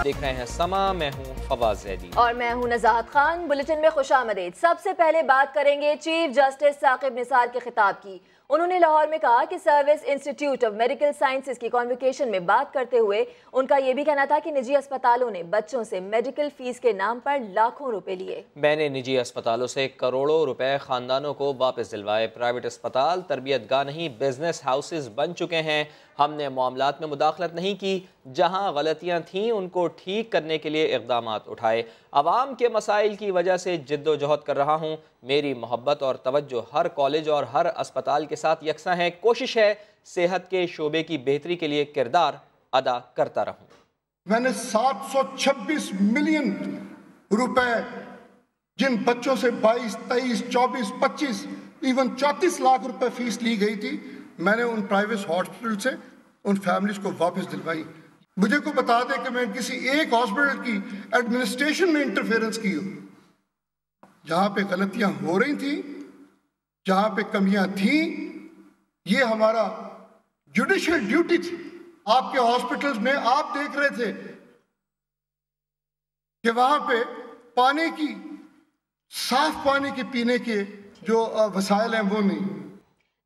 देख रहे हैं समा, मैं हूँ फवाज जैदी और मैं हूँ नज़ाहत खान। बुलेटिन में खुशामदीद। सबसे पहले बात करेंगे चीफ जस्टिस साकिब निसार के खिताब की। उन्होंने लाहौर में कहा कि service institute of medical sciences की कॉन्वोकेशन में बात करते हुए उनका यह भी कहना था कि निजी अस्पतालों ने बच्चों से मेडिकल फीस के नाम पर लाखों रुपए लिए। मैंने निजी अस्पतालों से करोड़ों रुपए खानदानों को वापस दिलवाए। प्राइवेट अस्पताल तरबियतगाह नहीं, बिजनेस हाउसेज बन चुके हैं। हमने मामलात में मुदाखलत नहीं की, जहां गलतियां थीं उनको ठीक करने के लिए इक़दाम उठाए। अवाम के मसाइल की वजह से जिद्दोजहद कर रहा हूं। मेरी मोहब्बत और तवज्जो हर कॉलेज और हर अस्पताल के साथ यकसा है। कोशिश है सेहत के शोबे की बेहतरी के लिए किरदार अदा करता रहूं। मैंने 726 मिलियन रुपए जिन बच्चों से 22, 23, 24, 25 इवन 34 लाख रुपए फीस ली गई थी, मैंने उन प्राइवेट हॉस्पिटल से उन फैमिलीज को वापस दिलवाई। मुझे को बता दे कि मैं किसी एक हॉस्पिटल की एडमिनिस्ट्रेशन में इंटरफेरेंस की हूं। जहां पे गलतियां हो रही थी, जहां पे कमियां थी, ये हमारा जुडिशियल ड्यूटी थी। आपके हॉस्पिटल्स में आप देख रहे थे कि वहां पे पानी की, साफ पानी के पीने के जो वसाइल हैं वो नहीं।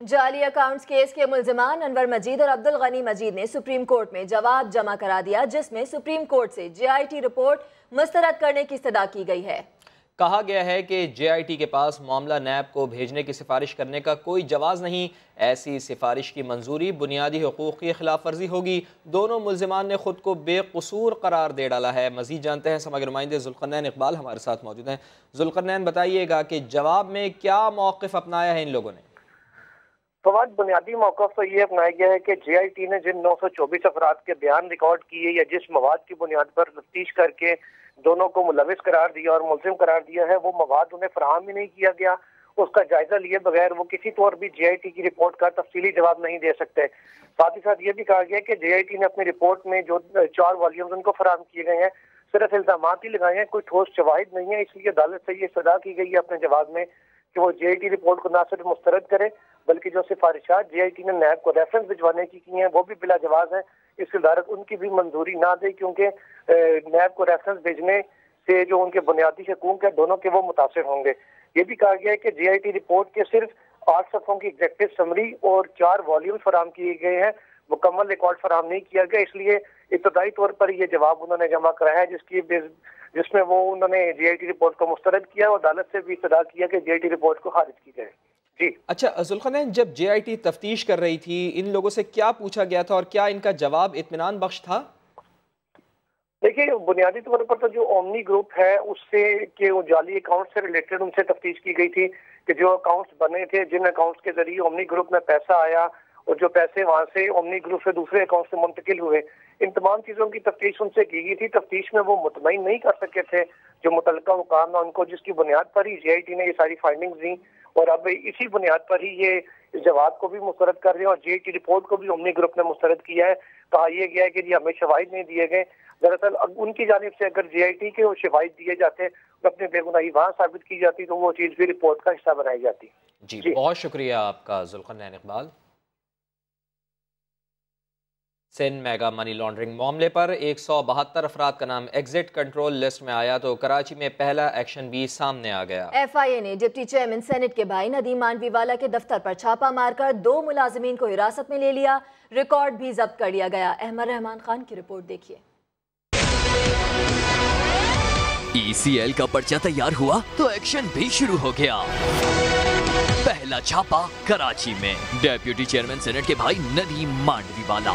जाली अकाउंट्स केस के मुल्जिमान अनवर मजीद और अब्दुल गनी मजीद ने सुप्रीम कोर्ट में जवाब जमा करा दिया, जिसमें सुप्रीम कोर्ट से JIT रिपोर्ट मुस्तरद करने की इस्तदा की गई है। कहा गया है कि JIT के पास मामला नैब को भेजने की सिफारिश करने का कोई जवाज़ नहीं। ऐसी सिफारिश की मंजूरी बुनियादी हुकूक की खिलाफ वर्जी होगी। दोनों मुल्जिमान ने खुद को बेकसूर करार दे डाला है। मजीद जानते हैं समग्र नुमाइंदे जुल्करनैन इकबाल हमारे साथ मौजूद हैं। जुल्करनैन, बताइएगा कि जवाब में क्या मौक़िफ़ अपनाया है इन लोगों ने? फवाद, बुनियादी मौक़िफ़ तो ये अपनाया गया है कि JIT ने जिन 924 अफराद के बयान रिकॉर्ड किए या जिस मवाद की बुनियाद पर तफ्तीश करके दोनों को मुलविस करार दिया और मुल्जिम करार दिया है, वो मवाद उन्हें फराहम ही नहीं किया गया। उसका जायजा लिए बगैर वो किसी तौर भी JIT की रिपोर्ट का तफसीली जवाब नहीं दे सकते। साथ ही साथ ये भी कहा गया कि JIT ने अपनी रिपोर्ट में जो 4 वॉल्यूम्स उनको फराहम किए गए हैं, सिर्फ इल्जामात ही लगाए हैं, कोई ठोस शवाहिद नहीं है। इसलिए अदालत से ये सदा की गई है अपने जवाब में कि वो JIT रिपोर्ट को ना सिर्फ मुस्तरद करे, बल्कि जो सिफारिशात JIT ने नैब को रेफरेंस भिजवाने की हैं वो भी बिला जवाब है। इसकी वजारत उनकी भी मंजूरी ना दे, क्योंकि नैब को रेफरेंस भेजने से जो उनके बुनियादी हकूक है दोनों के वो मुतासिर होंगे। ये भी कहा गया है कि JIT रिपोर्ट के सिर्फ 8 सफ़ों की एग्जेक्टिव समरी और 4 वॉल्यूम फराहम किए गए हैं, मुकम्मल रिकॉर्ड फराहम नहीं किया गया। इसलिए इब्तदाई तौर पर ये जवाब उन्होंने जमा कराया है, जिसमें वो उन्होंने JIT रिपोर्ट को मुस्तरद किया और अदालत से भी इस्तदा किया कि JIT रिपोर्ट को खारिज की जाए। जी अच्छा जुल्करनैन, जब JIT तफ्तीश कर रही थी, इन लोगों से क्या पूछा गया था और क्या इनका जवाब इत्मीनान बख्श था? देखिए, बुनियादी तौर पर तो जो ओमनी ग्रुप है उससे के जाली अकाउंट से रिलेटेड उनसे तफ्तीश की गई थी कि जो अकाउंट्स बने थे, जिन अकाउंट्स के जरिए ओमनी ग्रुप में पैसा आया और जो पैसे वहां से ओमनी ग्रुप से दूसरे अकाउंट से मुंतकिल हुए, इन तमाम चीजों की तफ्तीश उनसे की गई थी। तफ्तीश में वो मुतमईन नहीं कर सके थे जो मुतल्लिका हुकाम है उनको, जिसकी बुनियाद पर ही JIT ने ये सारी फाइंडिंग्स दी और अब इसी बुनियाद पर ही ये जवाब को भी मुस्तरद कर रहे हैं और JIT रिपोर्ट को भी ओमनी ग्रुप ने मुस्तरद किया है। कहा यह गया है कि जी हमें शवाहिद नहीं दिए गए। दरअसल उनकी जानिब से अगर JIT के वो शवाहिद दिए जाते और अपनी बेगुनाही वहां साबित की जाती तो वो चीज भी रिपोर्ट का हिस्सा बनाई जाती। जी बहुत शुक्रिया आपका Zulqarnain Iqbal. Sindh mega money laundering मामले पर 172 अफराद का नाम एग्जिट कंट्रोल लिस्ट में आया तो कराची में पहला एक्शन भी सामने आ गया। FIA ने डिप्टी चेयरमैन सेनेट के भाई नदीम मांडवीवाला के दफ्तर पर छापा मारकर 2 मुलाजिमीन को हिरासत में ले लिया। रिकॉर्ड भी जब्त कर लिया गया। अहमद रहमान खान की रिपोर्ट देखिए। ECL का पर्चा तैयार हुआ तो एक्शन भी शुरू हो गया। पहला छापा कराची में डेप्यूटी चेयरमैन सेनेट के भाई नदीम मांडवीवाला,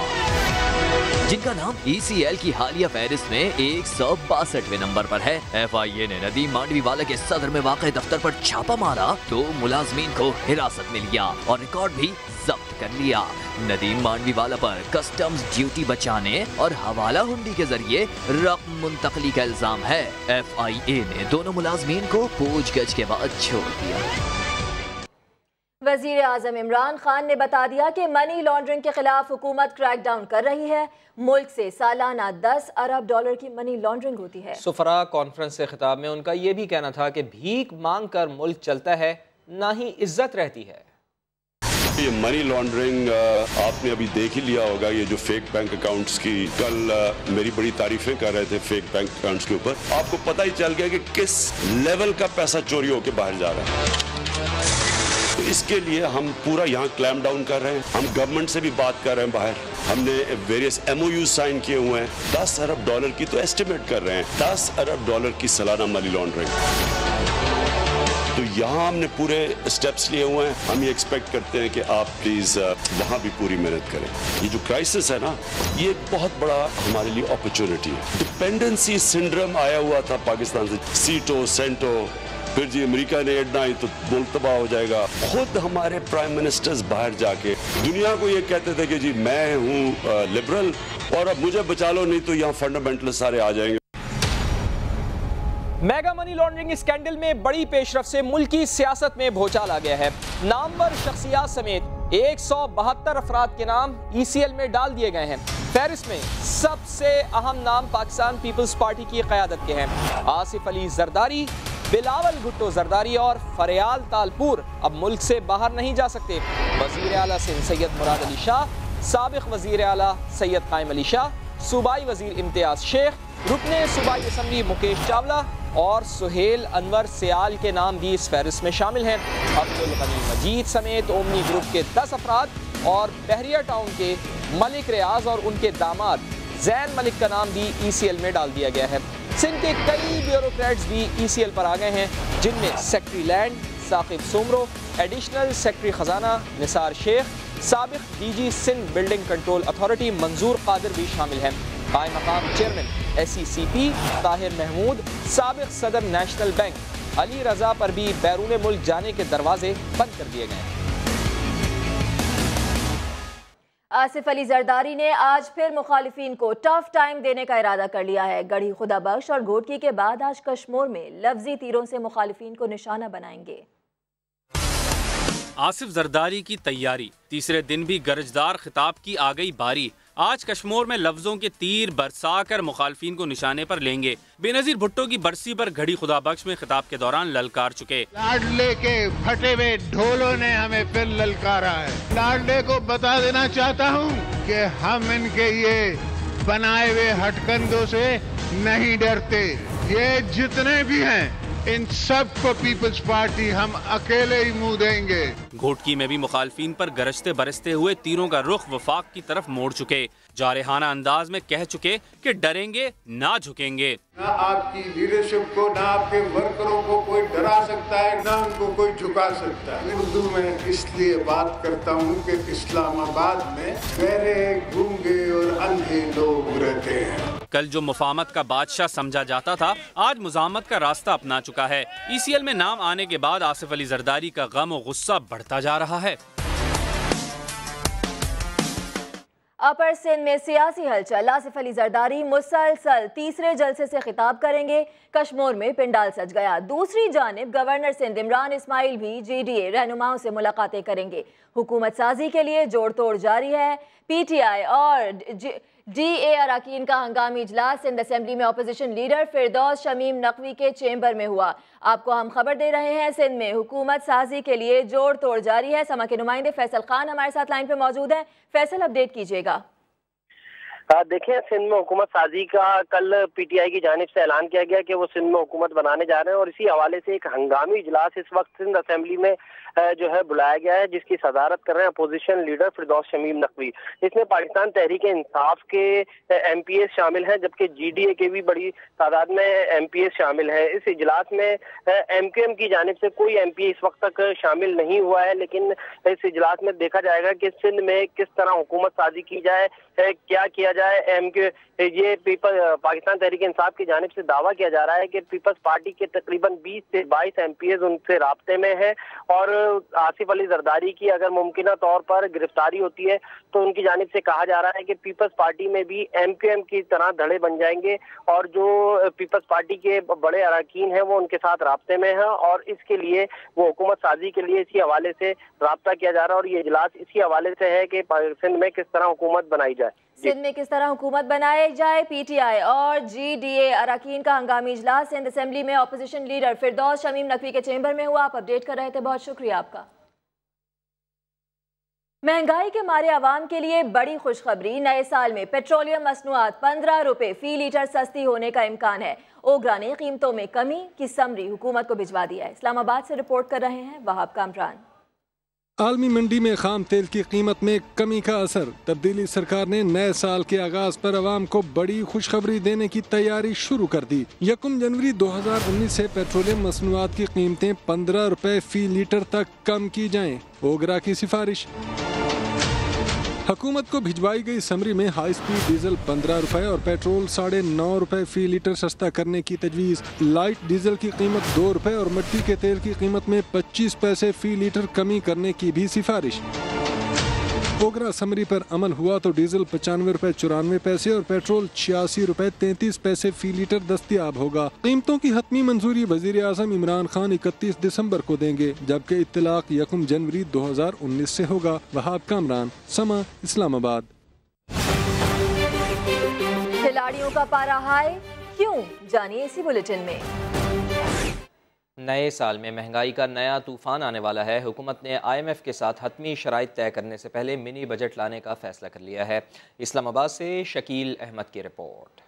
जिनका नाम ECL की हालिया फहरिस्त में 162वें नंबर पर है। FIA ने नदीम मांडवीवाला के सदर में वाक़े दफ्तर पर छापा मारा तो मुलाजमीन को हिरासत में लिया और रिकॉर्ड भी जब्त कर लिया। नदीम मांडवीवाला पर कस्टम्स ड्यूटी बचाने और हवाला हुंडी के जरिए रकम मुंतकली का इल्जाम है। FIA ने दोनों मुलाजमीन को पूछगछ के बाद छोड़ दिया। वज़ीर आज़म इमरान खान ने बता दिया कि मनी लॉन्ड्रिंग के खिलाफ हुकूमत क्रैकडाउन कर रही है। मुल्क से सालाना 10 अरब डॉलर की मनी लॉन्ड्रिंग होती है। सुफरा कॉन्फ्रेंस से खिताब में उनका ये भी कहना था कि भीख मांग कर मुल्क चलता है, ना ही इज्जत रहती है। ये मनी लॉन्ड्रिंग आपने अभी देख ही लिया होगा, ये जो फेक बैंक अकाउंट्स की कल मेरी बड़ी तारीफें कर रहे थे फेक बैंक अकाउंट्स के ऊपर, आपको पता ही चल गया कि किस लेवल का पैसा चोरी होकर बाहर जा रहा है। तो इसके लिए हम पूरा यहाँ क्लैम डाउन कर रहे हैं। हम गवर्नमेंट से भी बात कर रहे हैं बाहर, हमने वेरियस MOU साइन किए हुए हैं। 10 अरब डॉलर की तो एस्टिमेट कर रहे हैं, 10 अरब डॉलर की सालाना मनी लॉन्ड्रिंग। तो यहाँ हमने पूरे स्टेप्स लिए हुए हैं। हम ये एक्सपेक्ट करते हैं कि आप प्लीज वहाँ भी पूरी मेहनत करें। ये जो क्राइसिस है ना, ये बहुत बड़ा हमारे लिए अपॉर्चुनिटी है। डिपेंडेंसी सिंड्रोम आया हुआ था पाकिस्तान से, सीटो सेंटो, फिर जी अमेरिका ने एड ना आई तो मुल्क तबाह हो जाएगा। खुद हमारे प्राइम मिनिस्टर्स बाहर जाके दुनिया को ये कहते थे कि जी मैं हूँ लिबरल और अब मुझे बचा लो, नहीं तो यहाँ फंडामेंटलिस्ट सारे आ जाएंगे। मेगा मनी लॉन्ड्रिंग स्कैंडल में बड़ी पेशरफ से मुल्की सियासत में भूचाल आ गया है। नामवर शख्सियात समेत 172 अफराद के नाम ECL में डाल दिए गए हैं। फहरिस्त में सबसे अहम नाम पाकिस्तान पीपल्स पार्टी की क़यादत के हैं। आसिफ अली जरदारी, बिलावल भुट्टो जरदारी और फरियाल तालपुर अब मुल्क से बाहर नहीं जा सकते। वज़ीर आला सिंध सैयद मुराद अली शाह, साबिक़ वज़ीर आला सैयद कायम अली शाह, सूबाई वज़ीर इम्तियाज़ शेख, रुकने सूबाई असम्बली मुकेश चावला और सुहेल अनवर सियाल के नाम भी इस फहरिस्त में शामिल हैं। अब्दुल गनी मजीद समेत ओमनी ग्रुप के 10 अफराद और बहरिया टाउन के मलिक रियाज और उनके दामाद जैन मलिक का नाम भी ECL में डाल दिया गया है। सिंध के कई ब्यूरोक्रेट्स भी ECL पर आ गए हैं, जिनमें secretary land Saqib Soomro, additional secretary खजाना निसार शेख, साबिक़ DG Sindh building control authority Manzoor Qadir भी शामिल हैं। कायम मकाम चेयरमैन SECP ताहिर महमूद, साबिक़ सदर नेशनल बैंक अली रजा पर भी बैरून मुल्क जाने के दरवाजे बंद कर दिए गए हैं। आसिफ अली जरदारी ने आज फिर मुखालिफिन को टफ टाइम देने का इरादा कर लिया है। गढ़ी खुदा बख्श और घोटकी के बाद आज कश्मोर में लफ्जी तीरों से मुखालिफिन को निशाना बनाएंगे। आसिफ जरदारी की तैयारी, तीसरे दिन भी गरजदार खिताब की आ गई बारी। आज कश्मोर में लफ्जों के तीर बरसाकर मुखालफिन को निशाने पर लेंगे। बेनजीर भुट्टो की बरसी पर घड़ी खुदा बख्श में खिताब के दौरान ललकार चुके। लाडले के फटे हुए ढोलों ने हमें फिर ललकारा है। लाडले को बता देना चाहता हूँ कि हम इनके ये बनाए हुए हटकंदों से नहीं डरते। ये जितने भी हैं इन सब को पीपल्स पार्टी हम अकेले ही मुंह देंगे। घोटकी में भी मुखालफिन पर गरजते बरसते हुए तीरों का रुख वफाक की तरफ मोड़ चुके। जारहाना अंदाज में कह चुके कि डरेंगे ना झुकेंगे। ना आपकी लीडरशिप को, ना आपके वर्करों को कोई डरा सकता है, ना उनको कोई झुका सकता है। उर्दू में इसलिए बात करता हूँ कि इस्लामाबाद में बहरे, गूंगे और अंधे लोग रहते हैं। कल जो मुफाहमत का बादशाह समझा जाता था, आज मुजामत का रास्ता अपना चुका है। ECL में नाम आने के बाद आसिफ अली जरदारी का गम और गुस्सा बढ़ता जा रहा है। अपर सिंध में सियासी हलचल। आसिफ अली जरदारी मुसलसल तीसरे जलसे से खिताब करेंगे। कश्मोर में पिंडाल सज गया। दूसरी जानिब गवर्नर सिंध इमरान इस्माइल भी GDA रहनुमाओं से मुलाकातें करेंगे। हुकूमत साजी के लिए जोड़ तोड़ जारी है। PTI और DA अरकान का हंगामी इजलास सिंध असेंबली में अपोजिशन लीडर फिरदौस शमीम नकवी के चेंबर में हुआ। आपको हम खबर दे रहे हैं, सिंध में हुकूमत साजी के लिए जोड़ तोड़ जारी है। समा के नुमाइंदे फैसल खान हमारे साथ लाइन पे मौजूद हैं। फैसल, अपडेट कीजिएगा। देखिए, सिंध में हुकूमत साजी का कल PTI की जानिब से ऐलान किया गया कि वो सिंध में हुकूमत बनाने जा रहे हैं और इसी हवाले से एक हंगामी इजलास इस वक्त सिंध असेंबली में जो है बुलाया गया है, जिसकी सदारत कर रहे हैं अपोजिशन लीडर फिरदौस शमीम नकवी। इसमें पाकिस्तान तहरीक इंसाफ के MPs शामिल हैं, जबकि GDA के भी बड़ी तादाद में MPs शामिल हैं। इस इजलास में MQM की जानिब से कोई MP इस वक्त तक शामिल नहीं हुआ है, लेकिन इस इजलास में देखा जाएगा कि सिंध में किस तरह हुकूमत साजी की जाए, क्या किया जाए। ये पाकिस्तान तहरीक इंसाफ की जानिब से दावा किया जा रहा है कि पीपल्स पार्टी के तकरीबन 20 से 22 MPs उनसे राब्ते में है और आसिफ अली जरदारी की अगर मुमकिना तौर पर गिरफ्तारी होती है तो उनकी जानिब से कहा जा रहा है कि पीपल्स पार्टी में भी MQM की तरह धड़े बन जाएंगे और जो पीपल्स पार्टी के बड़े अरकान हैं वो उनके साथ राब्ते में हैं और इसके लिए वो हुकूमत साजी के लिए इसी हवाले से राब्ता किया जा रहा है और ये इजलास इसी हवाले से है कि सिंध में किस तरह हुकूमत बनाई जाए। सिंध में किस तरह हुकूमत बनाई जाए। PTI और GDA अरकान का हंगामी इजलास सिंध असेंबली में अपोजिशन लीडर फिरदौस शमीम नकवी के चेंबर में हुआ। आप अपडेट कर रहे थे, बहुत शुक्रिया आपका। महंगाई के मारे आवाम के लिए बड़ी खुशखबरी। नए साल में पेट्रोलियम मसनूआत 15 रुपए फी लीटर सस्ती होने का इम्कान है। ओगरा ने कीमतों में कमी की समरी हुकूमत को भिजवा दिया है। इस्लामाबाद से रिपोर्ट कर रहे हैं वहाब कामरान। आलमी मंडी में खाम तेल की कीमत में कमी का असर। तब्दीली सरकार ने नए साल के आगाज पर आवाम को बड़ी खुशखबरी देने की तैयारी शुरू कर दी। 1 जनवरी 2019 से पेट्रोलियम मसनूआत की कीमतें 15 रुपए फी लीटर तक कम की जाएं। ओगरा की सिफारिश। हुकूमत को भिजवाई गई समरी में हाई स्पीड डीजल 15 रुपए और पेट्रोल 9.5 रुपए फी लीटर सस्ता करने की तजवीज़। लाइट डीजल की कीमत 2 रुपए और मिट्टी के तेल की कीमत में 25 पैसे फी लीटर कमी करने की भी सिफारिश। ओगरा समरी पर अमल हुआ तो डीजल 95 रुपए 94 पैसे और पेट्रोल 86 रुपए 33 पैसे फी लीटर दस्तयाब होगा। कीमतों की हतमी मंजूरी वजीर आज़म इमरान खान 31 दिसंबर को देंगे, जबकि इत्तलाक 1 जनवरी 2019 से होगा। वहाब कामरान, समा, इस्लामाबाद। खिलाड़ियों का पारा हाई क्यों, जानिए इसी बुलेटिन में। नए साल में महंगाई का नया तूफान आने वाला है। हुकूमत ने IMF के साथ हतमी शराइत तय करने से पहले मिनी बजट लाने का फैसला कर लिया है। इस्लामाबाद से शकील अहमद की रिपोर्ट।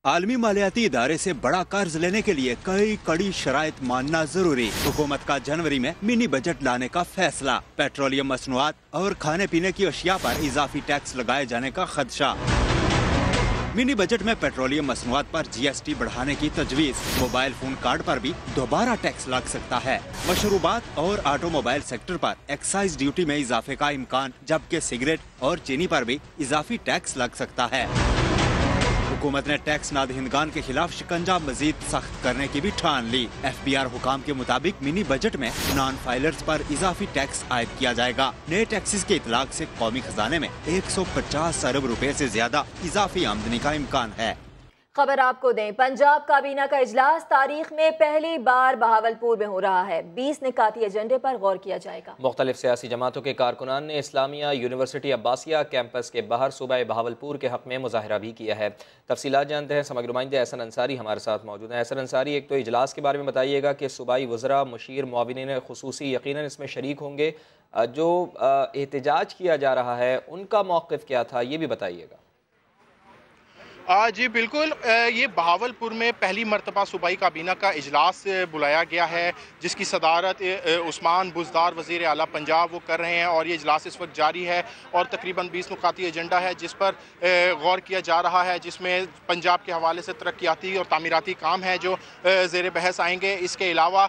आलमी मालियाती इदारे से बड़ा कर्ज लेने के लिए कई कड़ी शराइत मानना जरूरी। हुकूमत का जनवरी में मिनी बजट लाने का फैसला। पेट्रोलियम मसनूआत और खाने पीने की अशिया पर इजाफी टैक्स लगाए जाने का खदशा। मिनी बजट में पेट्रोलियम मसनूआत पर GST बढ़ाने की तजवीज़। मोबाइल फोन कार्ड पर भी दोबारा टैक्स लग सकता है। मशरूबात और ऑटोमोबाइल सेक्टर पर एक्साइज ड्यूटी में इजाफे का इम्कान, जबकि सिगरेट और चीनी पर भी इजाफी टैक्स लग सकता है। हुकूमत ने टैक्स नादहिंदगान के खिलाफ शिकंजा मजीद सख्त करने की भी ठान ली। FBR हुकाम के मुताबिक मिनी बजट में नॉन फाइलर्स पर इजाफी टैक्स आयद किया जाएगा। नए टैक्सेस के इतलाक से कौमी खजाने में 150 अरब रुपए से ज्यादा इजाफी आमदनी का इम्कान है। खबर आपको दें, पंजाब काबीना का इजलास तारीख में पहली बार बहावलपुर में हो रहा है। 20 निकाती एजेंडे पर गौर किया जाएगा। मुख्तलिफ सियासी जमातों के कारकुनान ने इस्लामिया यूनिवर्सिटी अब्बासिया कैंपस के बाहर सूबा बहावलपुर के हक में मुजाहरा भी किया है। तफसीलात जानते हैं, समग्र नुमाइंदे एहसन अंसारी हमारे साथ मौजूद हैं। एहसन अंसारी, एक तो इजलास के बारे में बताइएगा कि सूबाई वज़रा, मुशीर, मुआविनीन खुसूसी यकीनन इसमें शरीक होंगे। जो एहतजाज किया जा रहा है उनका मौक़िफ़ क्या था, ये भी बताइएगा। जी बिल्कुल, ये बहावलपुर में पहली मरतबा सूबाई काबीना का इजलास बुलाया गया है, जिसकी सदारत उस्मान बुज़दार वज़ीर आला पंजाब वो कर रहे हैं। और ये इजलास इस वक्त जारी है और तकरीबन 20 नुकाती एजेंडा है जिस पर गौर किया जा रहा है, जिसमें पंजाब के हवाले से तरक्याती और तामीराती काम है जो ज़ेर बहस आएंगे। इसके अलावा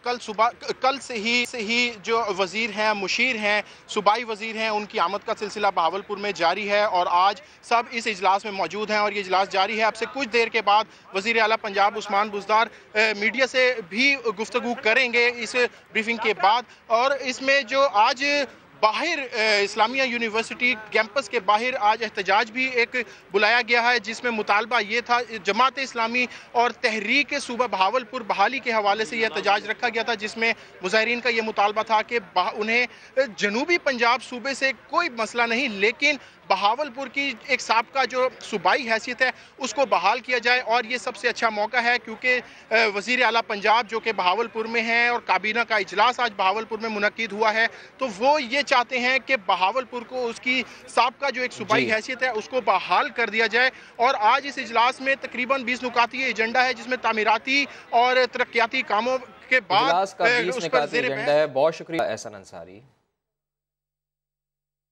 कल से ही जो वज़ीर हैं, मुशीर हैं, सूबाई वज़ीर हैं, उनकी आमद का सिलसिला बहावलपुर में जारी है और आज सब इस इजलास में मौजूद हैं और ये इजलास जारी है। अब से कुछ देर के बाद वज़ीर आला पंजाब उस्मान बुज़दार मीडिया से भी गुफ्तगू करेंगे इस ब्रीफिंग के बाद। और इसमें जो आज बाहर इस्लामिया यूनिवर्सिटी कैंपस के बाहर आज एहतजाज भी एक बुलाया गया है, जिसमें मुतालबा ये था, जमात इस्लामी और तहरीक सूबा बहावलपुर बहाली के हवाले से यह एहतजाज रखा गया था, जिसमें मुजाहिरीन का ये मुतालबा था कि उन्हें जनूबी पंजाब सूबे से कोई मसला नहीं, लेकिन बहावलपुर की एक साबका जो सूबाई हैसियत है उसको बहाल किया जाए। और ये सबसे अच्छा मौका है क्योंकि वज़ीर आला पंजाब जो कि बहावलपुर में हैं और काबीना का इजलास आज बहावलपुर में मुनक्किद हुआ है, तो वो ये चाहते हैं कि बहावलपुर को उसकी साबका जो एक सूबाई हैसियत है उसको बहाल कर दिया जाए। और आज इस इजलास में तकरीबन 20 नुकाती एजेंडा है, जिसमें तामीराती और तरक्याती कामों के बाद एजेंडा है। बहुत शुक्रिया एहसन अंसारी।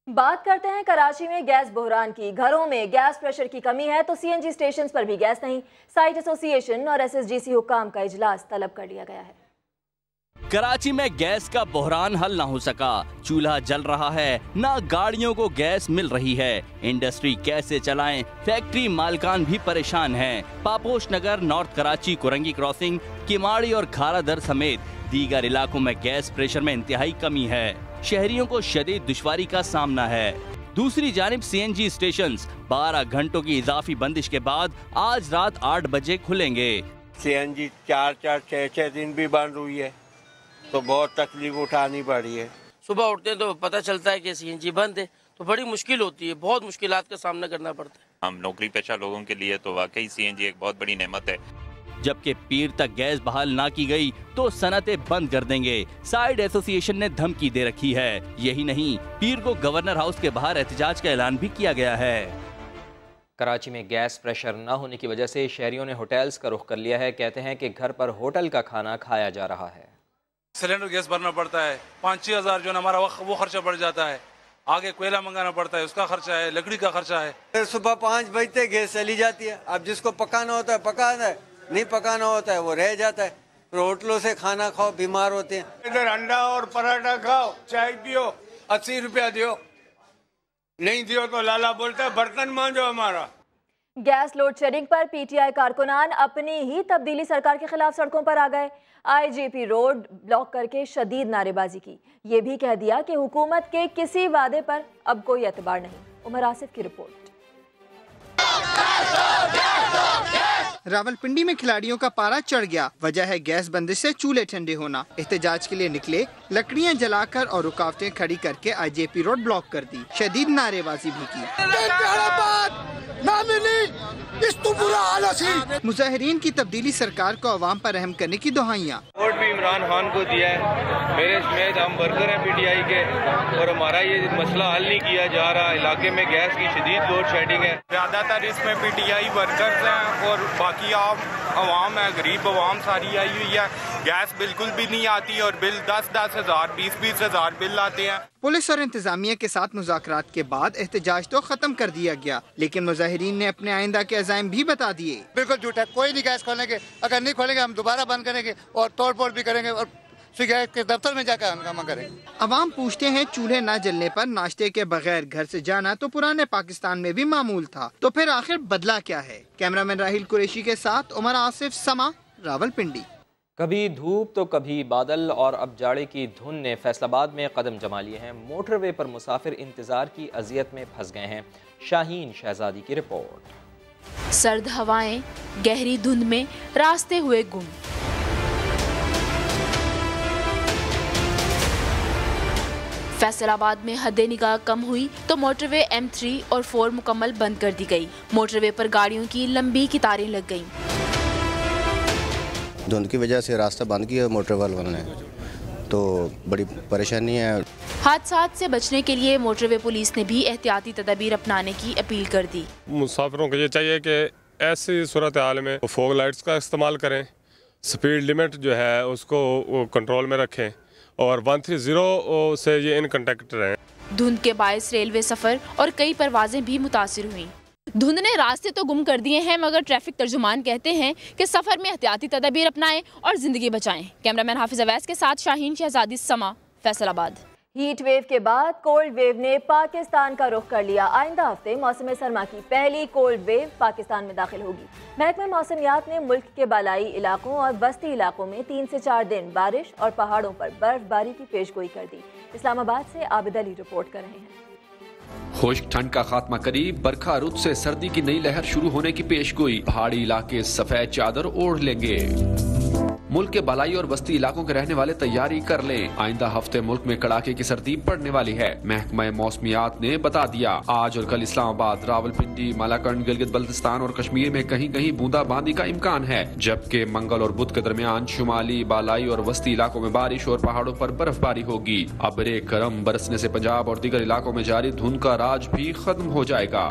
बात करते हैं कराची में गैस बहरान की। घरों में गैस प्रेशर की कमी है तो CNG स्टेशन पर भी गैस नहीं। साइट एसोसिएशन और SSGC हुकाम का इजलास तलब कर लिया गया है। कराची में गैस का बहरान हल ना हो सका, चूल्हा जल रहा है, ना गाड़ियों को गैस मिल रही है। इंडस्ट्री कैसे चलाएं, फैक्ट्री मालकान भी परेशान हैं। पापोश नगर, नॉर्थ कराची, कुरंगी क्रॉसिंग, किमाड़ी और खारादर समेत दीगर इलाकों में गैस प्रेशर में इंतहाई कमी है। शहरियों को शदीद दुश्वारी का सामना है। दूसरी जानिब CNG स्टेशंस 12 घंटों की इजाफी बंदिश के बाद आज रात 8 बजे खुलेंगे। CNG 4-4, 6-6 दिन भी बंद हुई है तो बहुत तकलीफ उठानी पड़ी है। सुबह उठते हैं तो पता चलता है कि CNG बंद है, तो बड़ी मुश्किल होती है, बहुत मुश्किलात का सामना करना पड़ता है। हम नौकरी पेशा लोगों के लिए तो वाकई CNG एक बहुत बड़ी नेमत है। जबकि पीर तक गैस बहाल ना की गई तो सनतें बंद कर देंगे। साइड एसोसिएशन ने धमकी दे रखी है। यही नहीं, पीर को गवर्नर हाउस के बाहर एहतजाज का ऐलान भी किया गया है। कराची में गैस प्रेशर न होने की वजह से शहरियों ने होटल्स का रुख कर लिया है। कहते हैं कि घर पर होटल का खाना खाया जा रहा है। सिलेंडर गैस भरना पड़ता है, 5-6 हज़ार जो हमारा वो खर्चा बढ़ जाता है। आगे कोयला मंगाना पड़ता है, उसका खर्चा है, लकड़ी का खर्चा है। फिर सुबह 5 बजते गैस चली जाती है। अब जिसको पकाना होता है पकाना है, नहीं पकाना होता है वो रह जाता है। फिर होटलों से खाना खाओ, बीमार होते हैं। इधर अंडा और पराठा खाओ, चाय पियो, 80 रुपया दियो, नहीं दियो तो लाला बोलता है बर्तन मांजो हमारा। गैस लोड शेडिंग पर पीटीआई कारकुनान अपनी ही तब्दीली सरकार के खिलाफ सड़कों पर आ गए। आईजीपी रोड ब्लॉक करके शदीद नारेबाजी की। ये भी कह दिया कि हुकूमत के किसी वादे पर अब कोई एतबार नहीं। उमर आसिफ की रिपोर्ट। रावलपिंडी में खिलाड़ियों का पारा चढ़ गया। वजह है गैस बंदिश से चूल्हे ठंडे होना। एहतजाज के लिए निकले, लकड़ियां जलाकर और रुकावटें खड़ी करके आईजीपी रोड ब्लॉक कर दी। शदीद नारेबाजी भी की। मुजाहिरीन की तब्दीली सरकार को अवाम पर रहम करने की दुहाइयाँ। वोट भी इमरान खान को दिया है। मेरे समेत हम वर्कर हैं पीटीआई के और हमारा ये मसला हल नहीं किया जा रहा। इलाके में गैस की शदीद लोड शेडिंग है। ज्यादातर इसमें पीटीआई वर्कर्स हैं और बाकी आवाम है, गरीब आवाम सारी आई हुई है। गैस बिल्कुल भी नहीं आती और बिल 10-10 हज़ार 20-20 हज़ार बिल आते हैं। पुलिस और इंतजामिया के साथ मुज़ाकरात के बाद एहतजाज तो खत्म कर दिया गया, लेकिन मुजाहिरीन ने अपने आइंदा के अज़ाइम भी बता दिए। बिल्कुल झूठ है, कोई नहीं गैस खोलेंगे। अगर नहीं खोलेंगे हम दोबारा बंद करेंगे और तोड़ फोड़ भी करेंगे और गैस के दफ्तर में जाकर हंगामा करेंगे। अवाम पूछते हैं चूल्हे न जलने पर नाश्ते के बगैर घर से जाना तो पुराने पाकिस्तान में भी मामूल था, तो फिर आखिर बदला क्या है? कैमरामैन राहिल कुरैशी के साथ उमर आसिफ, समा, रावलपिंडी। कभी धूप तो कभी बादल और अब जाड़े की धुंध ने फैसलाबाद में कदम जमा लिए हैं। मोटरवे पर मुसाफिर इंतजार की अजियत में फंस गए हैं। शाहीन शहजादी की रिपोर्ट। सर्द हवाएं, गहरी धुंध में रास्ते हुए गुम। फैसलाबाद में हद निगाह कम हुई तो मोटरवे M3 और 4 मुकम्मल बंद कर दी गई। मोटरवे पर गाड़ियों की लंबी कतारें लग गईं। धुंध की वजह से रास्ता बंद किया मोटरवे वालों ने, तो बड़ी परेशानी है। हादसात से बचने के लिए मोटरवे पुलिस ने भी एहतियाती तदबीर अपनाने की अपील कर दी। मुसाफिरों को ये चाहिए कि ऐसी सूरत हाल में फॉग लाइट्स का इस्तेमाल करें, स्पीड लिमिट जो है उसको कंट्रोल में रखें और 130 से ये इन कांटेक्ट रहें। धुंध के बायस रेलवे सफर और कई परवाजें भी मुतासिर हुई। धुंध ने रास्ते तो गुम कर दिए हैं, मगर ट्रैफिक तर्जुमान कहते हैं कि सफर में एहतियाती तदबीर अपनाएं और जिंदगी बचाएं। कैमरामैन हाफिज अवैस के साथ शाहीन शहजादी, समा, फैसलाबाद। हीट वेव के बाद कोल्ड वेव ने पाकिस्तान का रुख कर लिया। आइंदा हफ्ते मौसम सरमा की पहली कोल्ड वेव पाकिस्तान में दाखिल होगी। महकमा मौसमियात ने मुल्क के बालाई इलाकों और बस्ती इलाकों में 3 से 4 दिन बारिश और पहाड़ों पर बर्फबारी की पेशगोई कर दी। इस्लामाबाद से आबिद अली रिपोर्ट कर रहे हैं। खुश्क ठंड का खात्मा करीब, बरखा रुत से सर्दी की नई लहर शुरू होने की पेशगोई। पहाड़ी इलाके सफेद चादर ओढ़ लेंगे। मुल्क के बालाई और बस्ती इलाकों के रहने वाले तैयारी कर लें। आइंदा हफ्ते मुल्क में कड़ाके की सर्दी पड़ने वाली है। महकमा मौसमियात ने बता दिया। आज और कल इस्लामाबाद, रावलपिंडी, मालाकंड, गिलगित बल्तिस्तान और कश्मीर में कहीं कहीं बूंदाबांदी का इम्कान है, जबकि मंगल और बुध के दरमियान शुमाली, बालाई और वस्ती इलाकों में बारिश और पहाड़ों पर बर्फबारी होगी। अबरे गरम बरसने से पंजाब और दीगर इलाकों में जारी धुंध का राज भी खत्म हो जाएगा।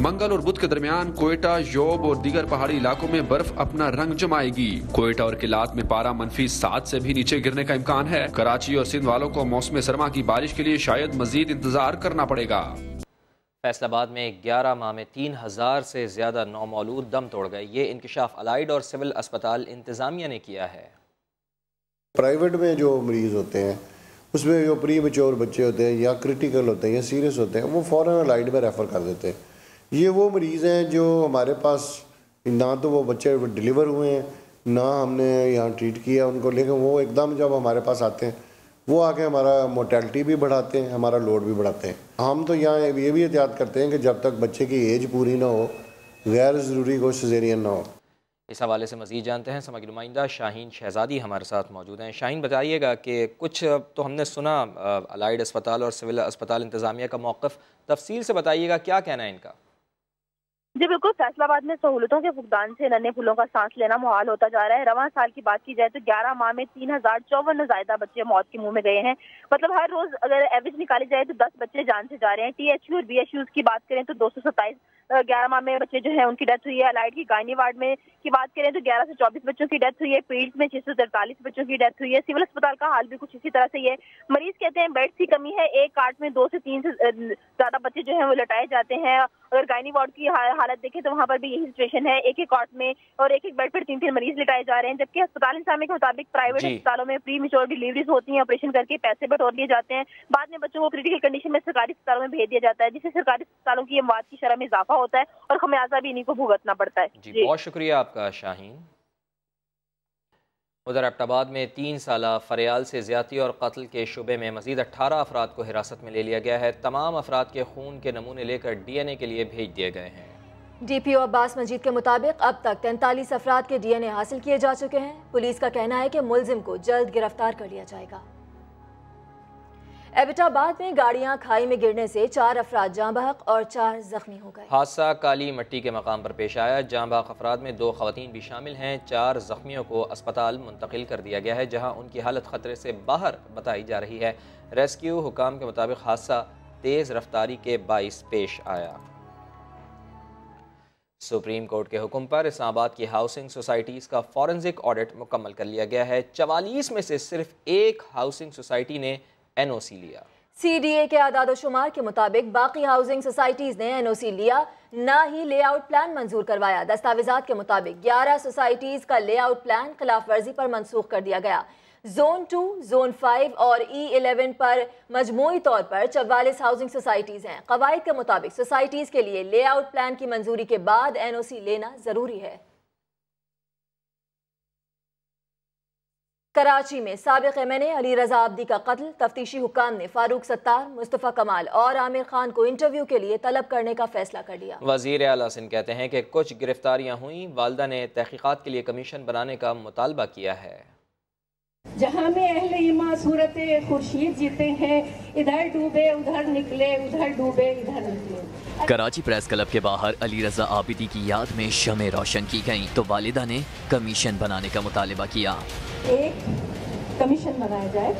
मंगल और बुध के दरमियान कोयटा, योब और दीगर पहाड़ी इलाकों में बर्फ अपना रंग जमाएगी। कोयटा और किलात में पारा -7 से भी नीचे गिरने का इम्कान है। कराची और सिंध वालों को मौसम सरमा की बारिश के लिए शायद मजीद इंतजार करना पड़ेगा। फैसलाबाद में 11 माह में 3000 से ज्यादा नौमौलूद दम तोड़ गए। ये इंकशाफ अलाइड और सिविल अस्पताल इंतजामिया ने किया है। प्राइवेट में जो मरीज होते हैं उसमें जो प्री मैच्योर बच्चे होते हैं या क्रिटिकल होते हैं या सीरियस होते हैं, वो फ़ौरन अलाइड में रेफ़र कर देते हैं। ये वो मरीज़ हैं जो हमारे पास ना तो वो बच्चे डिलीवर हुए हैं, ना हमने यहाँ ट्रीट किया उनको, लेकिन वो एकदम जब हमारे पास आते हैं वो आके हमारा मोर्टेलिटी भी बढ़ाते हैं, हमारा लोड भी बढ़ाते हैं। हम तो यहाँ ये भी एहतियात करते हैं कि जब तक बच्चे की एज पूरी ना हो, गैर ज़रूरी कोई सिजेरियन ना हो। इस हवाले से मज़ीद जानते हैं। समा की नुमाइंदा शाहीन शहजादी हमारे साथ मौजूद हैं। शाहीन, बताइएगा कि कुछ तो हमने सुना अलाइड अस्पताल और सिविल अस्पताल इंतज़ामिया का मौक़िफ़, तफसील से बताइएगा क्या कहना है इनका। जी बिल्कुल, फैसलाबाद में सहूलतों के फुकदान से नन्हे फूलों का सांस लेना मुहाल होता जा रहा है। रवां साल की बात की जाए तो 11 माह में 3054 ज़ायदा बच्चे मौत के मुंह में गए हैं। मतलब हर रोज अगर एवरेज निकाली जाए तो 10 बच्चे जान से जा रहे हैं। THU और BHU की बात करें तो 227 11 माह में बच्चे जो है उनकी डेथ हुई है। अलाइड की गायनी वार्ड में की बात करें तो 11 से 24 बच्चों की डेथ हुई है। पीड्स में 643 बच्चों की डेथ हुई है। सिविल अस्पताल का हाल भी कुछ इसी तरह से ही है। मरीज कहते हैं बेड्स की कमी है। एक कार्ड में 2 से 3 से ज्यादा बच्चे जो है वो लटाए जाते हैं। अगर गायनी वार्ड की हालत देखें तो वहाँ पर भी यही सिचुएशन है। एक एक कॉट में और एक एक बेड पर 3-3 मरीज लिटाए जा रहे हैं। जबकि अस्पताल इंतजामिया के मुताबिक प्राइवेट अस्पतालों में प्री मैच्योर डिलीवरीज होती हैं, ऑपरेशन करके पैसे बटोर लिए जाते हैं। बाद में बच्चों को क्रिटिकल कंडीशन में सरकारी अस्पतालों में भेज दिया जाता है, जिससे सरकारी अस्पतालों की अमवात की शरह में इजाफा होता है और खमियाजा भी इन्हीं को भुगतना पड़ता है। जी बहुत शुक्रिया आपका शाहीन। उधर एबटाबाद में 3 साला फरियाल से ज्यादती और कत्ल के शुबे में मजीद 18 अफराद को हिरासत में ले लिया गया है। तमाम अफराद के खून के नमूने लेकर DNA के लिए भेज दिए गए हैं। DPO अब्बास मजीद के मुताबिक अब तक 43 अफराद के DNA हासिल किए जा चुके हैं। पुलिस का कहना है कि मुलजिम को जल्द गिरफ्तार कर लिया जाएगा। एबटाबाद में गाड़ियां खाई में गिरने से 4 अफराद जाँ बहक और 4 जख्मी हो गए। हादसा काली मट्टी के मकाम पर पेश आया। जाँ बहक अफराद में 2 खवातीन भी शामिल हैं। 4 जख्मियों को अस्पताल मुंतकिल कर दिया गया है, जहां उनकी हालत खतरे से बाहर बताई जा रही है। रेस्क्यू हुकाम के मुताबिक हादसा तेज रफ्तारी के बाइस पेश आया। सुप्रीम कोर्ट के हुक्म पर इस्लामाबाद की हाउसिंग सोसाइटीज़ का फॉरेंसिक ऑडिट मुकम्मल कर लिया गया है। 44 में से सिर्फ एक हाउसिंग सोसाइटी ने NOC लिया। CDA के आदाद शुमार के मुताबिक बाकी हाउसिंग सोसाइटीज ने NOC लिया, ना ही लेआउट प्लान मंजूर करवाया। दस्तावेजात के मुताबिक 11 सोसाइटीज का लेआउट प्लान खिलाफ वर्जी पर मनसूख कर दिया गया। जोन 2, जोन 5 और E11 पर मजमूई तौर पर 44 हाउसिंग सोसाइटीज हैं। कवायद के मुताबिक सोसाइटीज के लिए लेआउट प्लान की मंजूरी के बाद NOC लेना जरूरी है। कराची में साबिक MNA अली रजा आबिदी का कत्ल। तफ्तीशी हुकाम ने फारूक सत्तार, मुस्तफ़ा कमाल और आमिर खान को इंटरव्यू के लिए तलब करने का फैसला कर लिया। वज़ीर आला सिंध कहते हैं कि कुछ गिरफ्तारियां हुई, वालदा ने तहकीकात के लिए कमीशन बनाने का मुतालबा किया है। जहाँ में अहले ईमान सूरत खुर्शीद जीते हैं, इधर डूबे उधर निकले, उधर डूबे इधर निकले। कराची प्रेस क्लब के बाहर अली रजा आबिदी की याद में शमें रोशन की गईं तो वालिदा ने कमीशन बनाने का मुतालबा किया। एक कमीशन बनाया जाए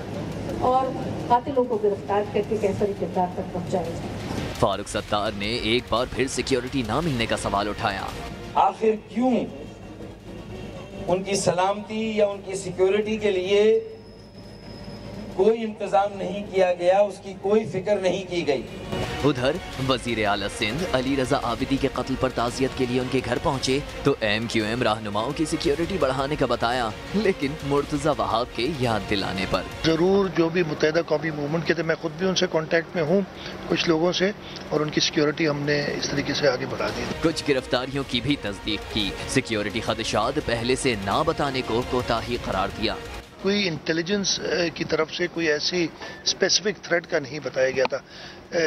और कातिलों को गिरफ्तार करके कैसरी किरदार तक पहुँचाया जाए। फारूक सत्तार ने एक बार फिर सिक्योरिटी ना मिलने का सवाल उठाया। आखिर क्यों उनकी सलामती या उनकी सिक्योरिटी के लिए कोई इंतजाम नहीं किया गया, उसकी कोई फिक्र नहीं की गई। उधर वजीर आला सिंध अली रजा आबिदी के कत्ल पर ताज़ियत के लिए उनके घर पहुंचे तो MQM रहनुमाओं की सिक्योरिटी बढ़ाने का बताया, लेकिन मुर्तजा वहाब के याद दिलाने पर जरूर जो भी मुत्तहिदा कौमी मूवमेंट के थे, मैं खुद भी उनसे कांटेक्ट में हूँ कुछ लोगों से, और उनकी सिक्योरिटी हमने इस तरीके से आगे बढ़ा दी। कुछ गिरफ्तारियों की भी तस्दीक की। सिक्योरिटी खदशात पहले से ना बताने को कोताही करार दिया। कोई इंटेलिजेंस की तरफ से कोई ऐसी स्पेसिफिक थ्रेट का नहीं बताया गया था,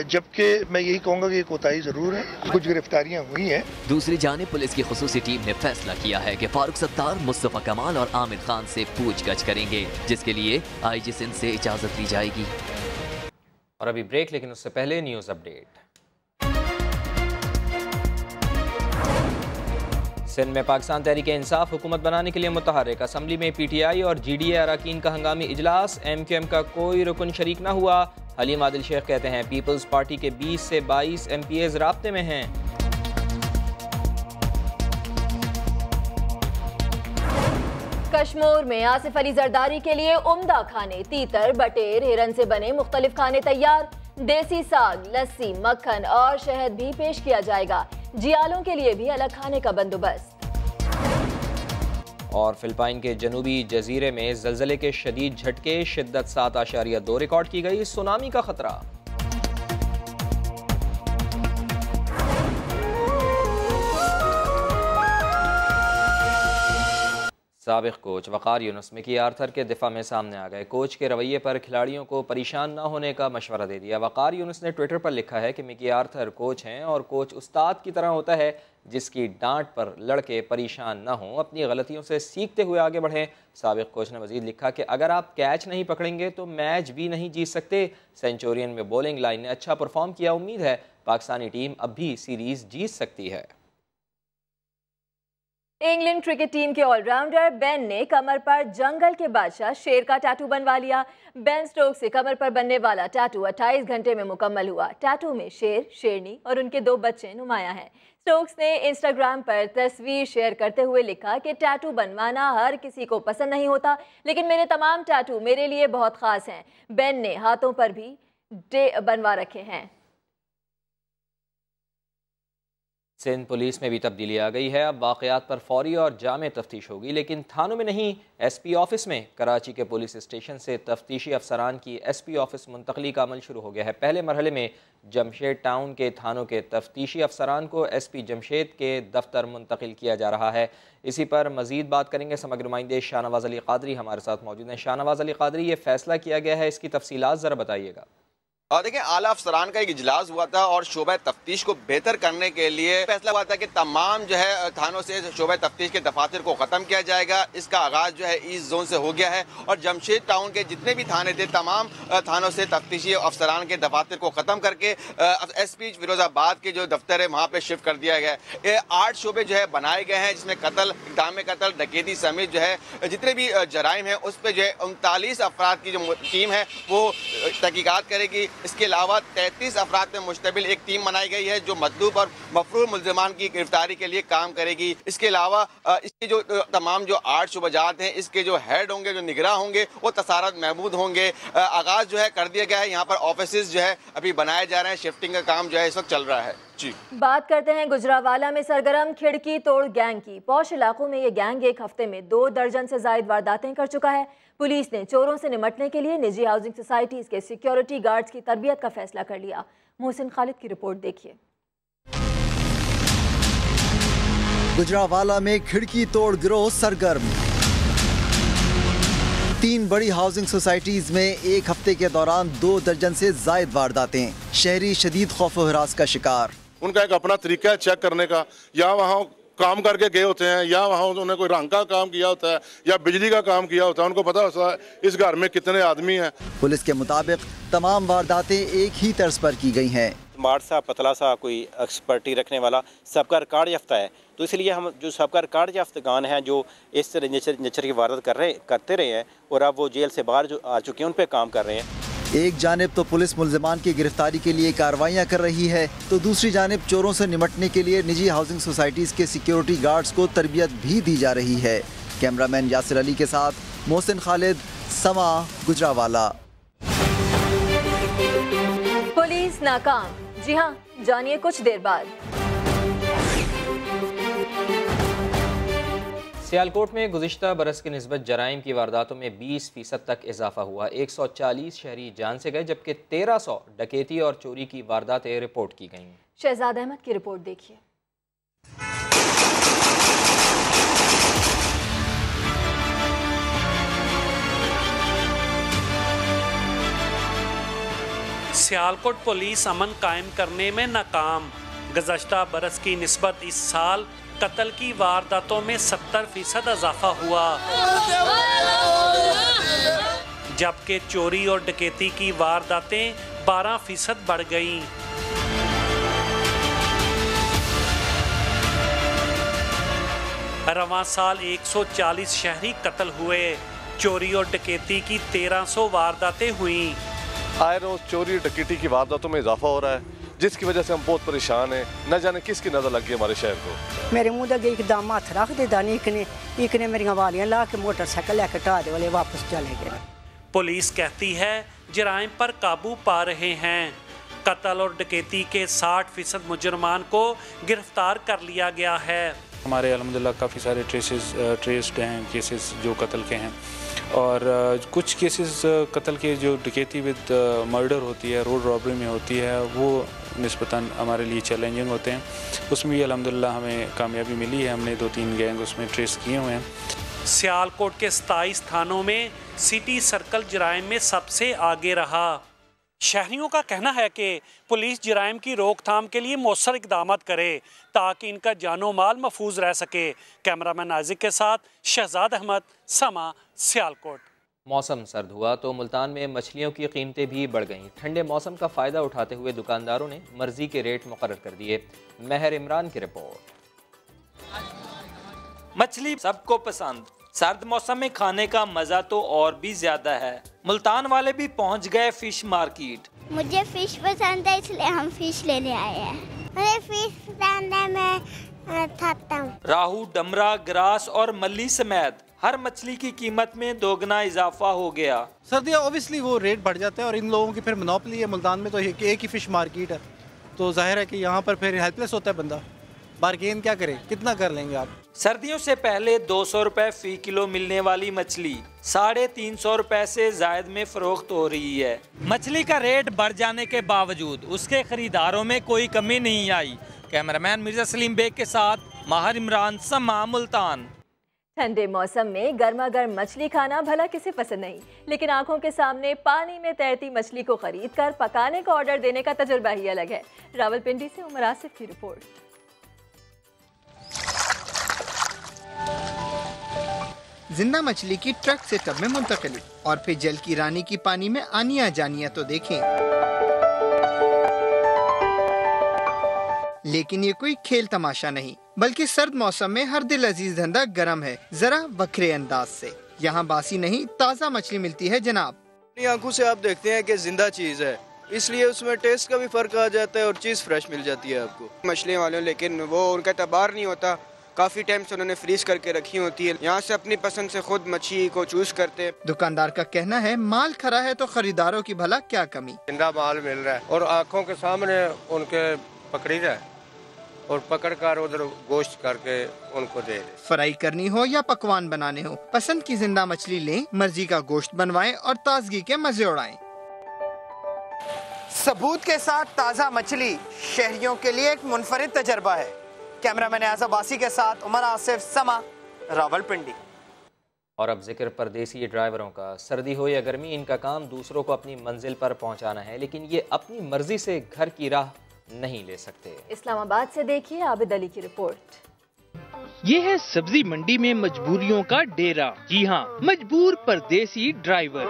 जबकि मैं यही कहूँगा कि कोताही जरूर है, कुछ गिरफ्तारियां हुई हैं। दूसरी जानिब पुलिस की खुसूसी टीम ने फैसला किया है कि फारूक सत्तार, मुस्तफ़ा कमाल और आमिर खान से पूछगछ करेंगे, जिसके लिए IG सिंध से इजाजत ली जाएगी। और अभी ब्रेक, लेकिन उससे पहले न्यूज अपडेट। सिंध में पाकिस्तान तहरीक इंसाफ हुकूमत बनाने के लिए मुतहर्रिक। असम्बली में PTI और GDA अरकान का हंगामी इजलास। MQM का कोई रुकन शरीक न हुआ। हलीम आदिल शेख कहते हैं पीपल्स पार्टी के 20 से 22 MPAs राब्ते में हैं। कश्मीर में आसिफ अली जरदारी के लिए उम्दा खाने, तीतर, बटेर, हिरन से बने मुख्तलिफ खाने तैयार। देसी साग, लस्सी, मक्खन और शहद भी पेश किया जाएगा। जियालों के लिए भी अलग खाने का बंदोबस्त। और फिलिपाइन के जनूबी जजीरे में जलजले के शदीद झटके, शिद्दत 7.2 रिकॉर्ड की गई। सुनामी का खतरा। साबिक कोच वकार यूनुस मिकी आर्थर के दिफा में सामने आ गए। कोच के रवैये पर खिलाड़ियों को परेशान न होने का मशवरा दे दिया। वकार यूनुस ने ट्विटर पर लिखा है कि मिकी आर्थर कोच हैं और कोच उस्ताद की तरह होता है जिसकी डांट पर लड़के परेशान न हों, अपनी गलतियों से सीखते हुए आगे बढ़ें। साबिक कोच ने मजीद लिखा कि अगर आप कैच नहीं पकड़ेंगे तो मैच भी नहीं जीत सकते। सेंचुरियन में बॉलिंग लाइन ने अच्छा परफॉर्म किया। उम्मीद है पाकिस्तानी टीम अब भी सीरीज़ जीत सकती है। इंग्लैंड क्रिकेट टीम के ऑलराउंडर बेन ने कमर पर जंगल के बादशाह शेर का टैटू बनवा लिया। बेन स्टोक्स से कमर पर बनने वाला टैटू 28 घंटे में मुकम्मल हुआ। टैटू में शेर, शेरनी और उनके 2 बच्चे नुमायां हैं। स्टोक्स ने इंस्टाग्राम पर तस्वीर शेयर करते हुए लिखा कि टैटू बनवाना हर किसी को पसंद नहीं होता, लेकिन मेरे तमाम टैटू मेरे लिए बहुत खास हैं। बेन ने हाथों पर भी डे बनवा रखे हैं। सिंध पुलिस में भी तब्दीली आ गई है। अब वाक़यात पर फौरी और जामे तफ्तीश होगी, लेकिन थानों में नहीं, SP ऑफिस में। कराची के पुलिस स्टेशन से तफ्तीशी अफसरान की SP ऑफिस मुंतकली का अमल शुरू हो गया है। पहले मरहले में जमशेद टाउन के थानों के तफ्तीशी अफसरान को SP जमशेद के दफ्तर मुंतकिल किया जा रहा है। इसी पर मजीद बात करेंगे समग्र नुमाइंदे शाहनवाज अली कादरी हमारे साथ मौजूद हैं। शाहनवाज अली कादरी, ये फैसला किया गया है, इसकी तफसीलात ज़रा बताइएगा। और देखिए, आला अफसरान का एक इजलास हुआ था और शोबा तफ्तीश को बेहतर करने के लिए फैसला हुआ था कि तमाम जो है थानों से शोबा तफ्तीश के दफातर को ख़त्म किया जाएगा। इसका आगाज़ जो है ईस्ट जोन से हो गया है और जमशेद टाउन के जितने भी थाने थे, तमाम थानों से तफ्तीशी अफसरान के दफातर को ख़त्म करके SP फिरोजाबाद के जो दफ्तर है वहाँ पर शिफ्ट कर दिया गया है। ये 8 शोबे जो है बनाए गए हैं, जिसमें कत्ल, इक़दाम कत्ल, डकैती समेत जो है जितने भी जराइम हैं उस पर जो है 39 अफराद की जो टीम है वो तहकीकात करेगी। इसके अलावा 33 अफराद में मुश्तमिल एक टीम बनाई गई है जो मतलूब और मफरूर मुल्ज़िमान की गिरफ्तारी के लिए काम करेगी। इसके अलावा इसके जो तमाम जो 8 शुबजात हैं, इसके जो हेड होंगे, जो निगरान होंगे, वो तसारत महमूद होंगे। आगाज़ जो है कर दिया गया है। यहाँ पर ऑफिस जो है अभी बनाए जा रहे हैं। शिफ्टिंग का काम जो है इस वक्त चल रहा है। जी, बात करते हैं गुजरावाला में सरगर्म खिड़की तोड़ गैंग की। पौश इलाकों में ये गैंग एक हफ्ते में 2 दर्जन से जायद वारदातें कर चुका है। पुलिस ने चोरों से निपटने के लिए निजी हाउसिंग सोसाइटीज के सिक्योरिटी गार्ड्स की तरबियत का फैसला कर लिया। मोहसिन खालिद की रिपोर्ट देखिए। गुजरावाला में खिड़की तोड़ गिरोह सरगर्म। 3 बड़ी हाउसिंग सोसाइटीज में एक हफ्ते के दौरान 2 दर्जन से जायद वारदातें। शहरी शदीद खौफ व हिरास का शिकार। उनका एक अपना तरीका है चेक करने का, या वहाँ काम करके गए होते हैं या वहाँ उन्होंने कोई रंग का काम किया होता है या बिजली का काम किया होता है, उनको पता होता है इस घर में कितने आदमी हैं। पुलिस के मुताबिक तमाम वारदातें एक ही तर्ज पर की गई हैं। स्मार्ट सा, पतला सा, कोई एक्सपर्टी रखने वाला, सबका रिकॉर्ड याफ्ता है, तो इसलिए हम जो सबका रिकॉर्ड याफ्तगान हैं जो इस तरह नेचर की वारदात करते रहे हैं और अब वो जेल से बाहर जो आ चुके हैं उन पर काम कर रहे हैं। एक जानिब तो पुलिस मुल्जिमान की गिरफ्तारी के लिए कार्रवाइयाँ कर रही है, तो दूसरी जानिब चोरों से निपटने के लिए निजी हाउसिंग सोसाइटीज के सिक्योरिटी गार्ड्स को तरबियत भी दी जा रही है। कैमरामैन यासिर अली के साथ मोहसिन खालिद, समा, गुजरावाला। पुलिस नाकाम, जी हाँ, जानिए कुछ देर बाद। सियालकोट में गुज़िश्ता बरस की निस्बत जराइम की वारदातों में 20% तक इजाफा हुआ। 140 शहरी जान से गए, जबकि 1300 डकैती और चोरी की वारदातें रिपोर्ट की गईं। शहजाद अहमद की रिपोर्ट देखिए। सियालकोट पुलिस अमन कायम करने में नाकाम। गुज़श्ता बरस की निस्बत इस साल कत्ल की वारदातों में 70% इजाफा हुआ, जबकि चोरी और डकैती की वारदातें 12% बढ़ गईं। रवां साल 140 शहरी कत्ल हुए, चोरी और डकैती की 1300 वारदातें हुईं। आए रोज चोरी डकैती की वारदातों में इजाफा हो रहा है, जिसकी वजह से हम बहुत परेशान हैं। न जाने किसकी नजर लग गई हमारे शहर को। मेरे मुंह अगे एकदम हथ रख दे दानी, एक ने मेरी वालियां ला के मोटरसाइकिल लेकर ढा दे वाले वापस चले गए। पुलिस कहती है जराइम पर काबू पा रहे हैं। कत्ल और डकैती के 60% मुजरमान को गिरफ्तार कर लिया गया है। हमारे अल्हम्दुलिल्लाह काफ़ी सारे ट्रेस्ड हैं केसेस जो कत्ल के हैं, और कुछ केसेस कत्ल के जो डकैती विद मर्डर होती है, रोड रॉबरी में होती है, वो निस्बतन हमारे लिए चैलेंजिंग होते हैं। उसमें भी अल्हम्दुलिल्लाह हमें कामयाबी मिली है। हमने 2-3 गैंग उसमें ट्रेस किए हुए हैं। सियालकोट के 27 थानों में सिटी सर्कल जराइम में सबसे आगे रहा। शहरियों का कहना है कि पुलिस जराइम की रोकथाम के लिए मौसर इकदाम करे ताकि इनका जानो माल महफूज रह सके। कैमरामैन नाजिक के साथ शहजाद अहमद, समा, सियालकोट। मौसम सर्द हुआ तो मुल्तान में मछलियों की कीमतें भी बढ़ गईं। ठंडे मौसम का फ़ायदा उठाते हुए दुकानदारों ने मर्जी के रेट मुकर्रर कर दिए। महर इमरान की रिपोर्ट। मछली सबको पसंद, सर्द मौसम में खाने का मजा तो और भी ज्यादा है। मुल्तान वाले भी पहुंच गए फिश मार्केट। मुझे फिश पसंद है इसलिए हम फिश लेने आए हैं। मुझे फिश पसंद है, मैं खाता हूँ। राहू, डमरा, ग्रास और मल्ली समेत हर मछली की कीमत में दोगुना इजाफा हो गया। सर्दियाँ ऑब्वियसली वो रेट बढ़ जाता है और इन लोगों की फिर मोनोपोली है। मुल्तान में तो एक ही फिश मार्केट है, तो जाहिर है कि यहाँ पर फिर हेल्पलेस होता है बंदा। बार्गेन क्या करे, कितना कर लेंगे आप। सर्दियों से पहले 200 रुपए फी किलो मिलने वाली मछली 350 रुपए से जायद में फरोख्त हो रही है। मछली का रेट बढ़ जाने के बावजूद उसके खरीदारों में कोई कमी नहीं आई। कैमरामैन मिर्जा सलीम बेग के साथ माहिर इमरान, समा, मुल्तान। ठंडे मौसम में गर्मा गर्म मछली खाना भला किसे पसंद नहीं, लेकिन आंखों के सामने पानी में तैरती मछली को खरीद कर पकाने का ऑर्डर देने का तजुर्बा ही अलग है। रावलपिंडी से उमर आसिफ की रिपोर्ट। जिंदा मछली की ट्रक से टब में मुंतकिली और फिर जल की रानी की पानी में आनिया जानिया तो देखें। लेकिन ये कोई खेल तमाशा नहीं, बल्कि सर्द मौसम में हर दिल अजीज धंधा गर्म है, जरा वक्रे अंदाज से। यहाँ बासी नहीं, ताज़ा मछली मिलती है जनाब। अपनी आंखों से आप देखते हैं कि जिंदा चीज़ है, इसलिए उसमें टेस्ट का भी फर्क आ जाता है और चीज़ फ्रेश मिल जाती है आपको। मछली वाले लेकिन वो उनका तबार नहीं होता, काफी टाइम से उन्होंने फ्रीज करके रखी होती है। यहाँ से अपनी पसंद से खुद मछली को चूज करते हैं। दुकानदार का कहना है माल खरा है तो खरीदारों की भला क्या कमी। जिंदा माल मिल रहा है और आंखों के सामने उनके पकड़ी जाए और पकड़ कर उधर गोश्त करके उनको दे दे। फ्राई करनी हो या पकवान बनाने हो, पसंद की जिंदा मछली लें, मर्जी का गोश्त बनवाएं और ताजगी के मजे उड़ाएं। सबूत के साथ ताज़ा मछली शहरियों के लिए एक मुनफरिद तजर्बा है। कैमरामैन आज़ाबासी के साथ उमर आसिफ, समा, रावलपिंडी। और अब जिक्र परदेसी ड्राइवरों का। सर्दी हो या गर्मी, इनका काम दूसरों को अपनी मंजिल पर पहुंचाना है, लेकिन ये अपनी मर्जी से घर की राह नहीं ले सकते। इस्लामाबाद से देखिए आबिद अली की रिपोर्ट। ये है सब्जी मंडी में मजबूरियों का डेरा। जी हाँ, मजबूर परदेसी ड्राइवर।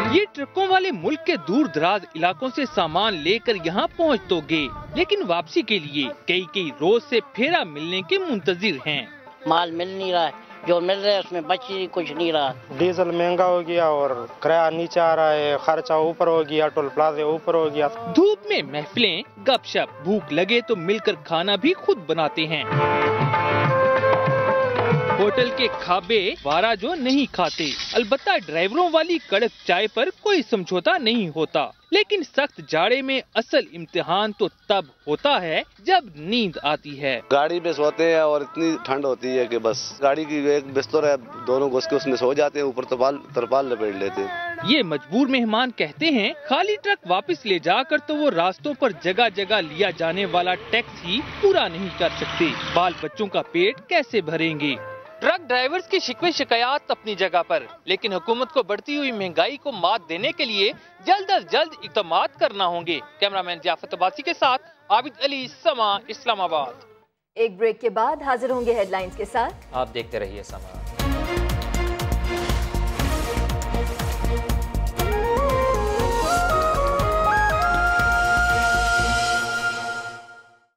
ये ट्रकों वाले मुल्क के दूर दराज इलाकों से सामान लेकर यहाँ पहुँच तो गए, लेकिन वापसी के लिए कई रोज से फेरा मिलने के मुंतजिर हैं। माल मिल नहीं रहा है, जो मिल रहा है उसमें बच कुछ नहीं रहा। डीजल महंगा हो गया और किराया नीचे आ रहा है, खर्चा ऊपर हो गया, टोल प्लाजा ऊपर हो गया। धूप में महफिलें, गपशप, भूख लगे तो मिलकर खाना भी खुद बनाते हैं। होटल के खाबे वारा जो नहीं खाते। अलबत्ता ड्राइवरों वाली कड़क चाय पर कोई समझौता नहीं होता, लेकिन सख्त जाड़े में असल इम्तिहान तो तब होता है जब नींद आती है। गाड़ी में सोते हैं और इतनी ठंड होती है कि बस गाड़ी की एक बिस्तर है, दोनों घुस के उसमें सो जाते हैं, ऊपर तरपाल लपेट लेते हैं। ये मजबूर मेहमान कहते हैं खाली ट्रक वापस ले जाकर तो वो रास्तों पर जगह जगह लिया जाने वाला टैक्स ही पूरा नहीं कर सकते। बाल बच्चों का पेट कैसे भरेंगे। ट्रक ड्राइवर्स की शिकवे शिकायत अपनी जगह पर, लेकिन हुकूमत को बढ़ती हुई महंगाई को मात देने के लिए जल्द अज जल्द इक़दाम करना होंगे। कैमरामैन जियाफत अब्बासी के साथ आबिद अली, समा, इस्लामाबाद। एक ब्रेक के बाद हाजिर होंगे हेडलाइंस के साथ। आप देखते रहिए समा।